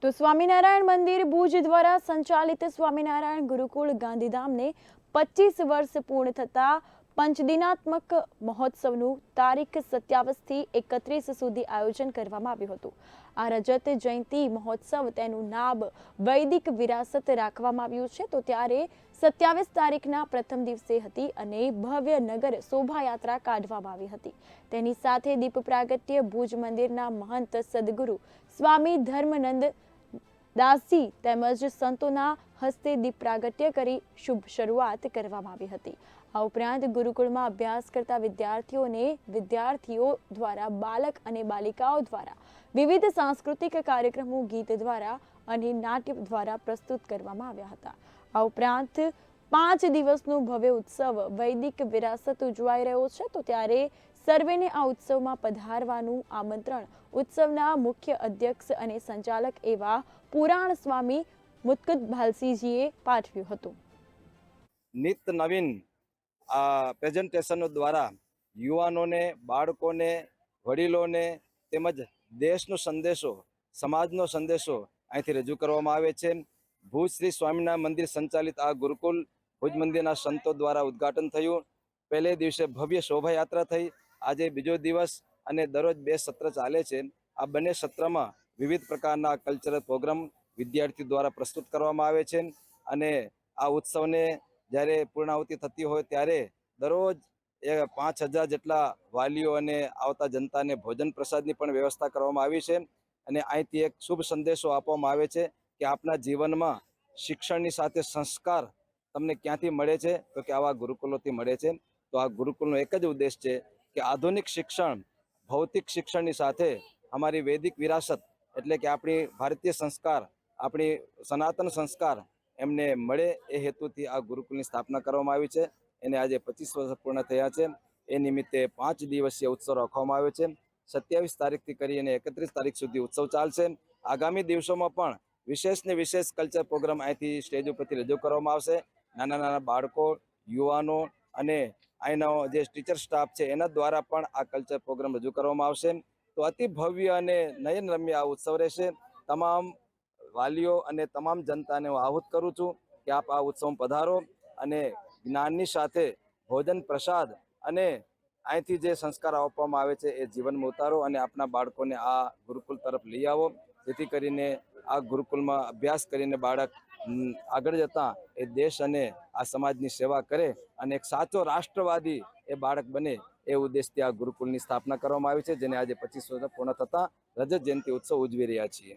તો સ્વામિનારાયણ મંદિર ભુજ દ્વારા સંચાલિત સ્વામિનારાયણ ગુરુકુળ ગાંધીધામને 25 વર્ષ પૂર્ણ થતા પંચદિનાત્મક મહોત્સવનું તારીખ 27 થી 31 સુધી આયોજન કરવામાં આવ્યું હતું। આ રજત જયંતિ મહોત્સવ તેનું નામ વૈદિક વિરાસત રાખવામાં આવ્યું છે। તો ત્યારે 27 તારીખના પ્રથમ દિવસે હતી અને ભવ્ય નગર શોભાયાત્રા કાઢવામાં આવી હતી। તેની સાથે દીપ પ્રાગટ્ય ભુજ મંદિરના મહંત સદગુરુ સ્વામી ધર્મનંદ દાસજી તેમજ સંતોના હસ્તે દીપ પ્રાગટ્ય કરી શુભ શરૂઆત કરવામાં આવી હતી। આ ઉપરાંત ગુરુકુળમાં અભ્યાસ કરતા વિદ્યાર્થીઓ દ્વારા બાળક અને બાલિકાઓ દ્વારા વિવિધ સાંસ્કૃતિક કાર્યક્રમો ગીત દ્વારા અને નાટ્ય દ્વારા પ્રસ્તુત કરવામાં આવ્યા હતા। આ ઉપરાંત 5 દિવસનો ભવ્ય ઉત્સવ વૈદિક વિરાસત ઉજવાઈ રહ્યો છે। તો ત્યારે સર્વેને આ ઉત્સવમાં પધારવાનું આમંત્રણ ઉત્સવના મુખ્ય અધ્યક્ષ અને સંચાલક એવા પુરાણ સ્વામી મુત્કદ ભાલસીજીએ પાઠવ્યું હતું। નિત નવીન પ્રેઝન્ટેશનો દ્વારા યુવાનોને, બાળકોને, વડીલોને તેમજ દેશનો સંદેશો, સમાજનો સંદેશો અહીંથી રજૂ કરવામાં આવે છે। ભુજ શ્રી સ્વામિનારાયણ મંદિર સંચાલિત આ ગુરુકુલ ભુજ મંદિરના સંતો દ્વારા ઉદ્ઘાટન થયું। પહેલે દિવસે ભવ્ય શોભાયાત્રા થઈ। આજે બીજો દિવસ અને દરરોજ 2 સત્ર ચાલે છે। આ બંને સત્રમાં વિવિધ પ્રકારના કલ્ચરલ પ્રોગ્રામ વિદ્યાર્થીઓ દ્વારા પ્રસ્તુત કરવામાં આવે છે અને આ ઉત્સવને જ્યારે પૂર્ણાહુતિ થતી હોય ત્યારે દરરોજ 5000 જેટલા વાલીઓ અને આવતા જનતાને ભોજન પ્રસાદની પણ વ્યવસ્થા કરવામાં આવી છે અને અહીંથી એક શુભ સંદેશો આપવામાં આવે છે કે આપના જીવનમાં શિક્ષણની સાથે સંસ્કાર તમને ક્યાંથી મળે છે તો કે આવા ગુરુકુલોથી મળે છે। તો આ ગુરુકુલનો એક જ ઉદ્દેશ છે કે આધુનિક શિક્ષણ ભૌતિક શિક્ષણની સાથે અમારી વૈદિક વિરાસત એટલે કે આપણી ભારતીય સંસ્કાર, આપણી સનાતન સંસ્કાર એમને મળે એ હેતુથી આ ગુરુકુલની સ્થાપના કરવામાં આવી છે। એને આજે 25 વર્ષ પૂર્ણ થયા છે। એ નિમિત્તે 5 દિવસીય ઉત્સવ રાખવામાં આવ્યો છે। 27 તારીખથી કરી અને 31 તારીખ સુધી ઉત્સવ ચાલશે। આગામી દિવસોમાં પણ વિશેષને વિશેષ કલ્ચર પ્રોગ્રામ અહીંથી સ્ટેજ ઉપરથી રજૂ કરવામાં આવશે। નાના નાના બાળકો, યુવાનો અને અહીંનો જે ટીચર સ્ટાફ છે એના દ્વારા પણ આ કલ્ચર પ્રોગ્રામ રજૂ કરવામાં આવશે। તો અતિ ભવ્ય અને નયનરમ્ય આ ઉત્સવ રહેશે। તમામ વાલીઓ અને તમામ જનતાને હું આહુત કરું છું કે આપ આ ઉત્સવમાં પધારો અને જ્ઞાનની સાથે ભોજન પ્રસાદ અને અહીંથી જે સંસ્કાર આપવામાં આવે છે એ જીવનમાં ઉતારો અને આપના બાળકોને આ ગુરુકુલ તરફ લઈ આવો, જેથી કરીને આ ગુરુકુલમાં અભ્યાસ કરીને બાળક આગળ જતા એ દેશ અને આ સમાજની સેવા કરે અને એક સાચો રાષ્ટ્રવાદી એ બાળક બને એ ઉદ્દેશથી આ ગુરુકુલની સ્થાપના કરવામાં આવી છે, જેને આજે 25 વર્ષ પૂર્ણ થતા રજત જયંતિ ઉત્સવ ઉજવી રહ્યા છીએ।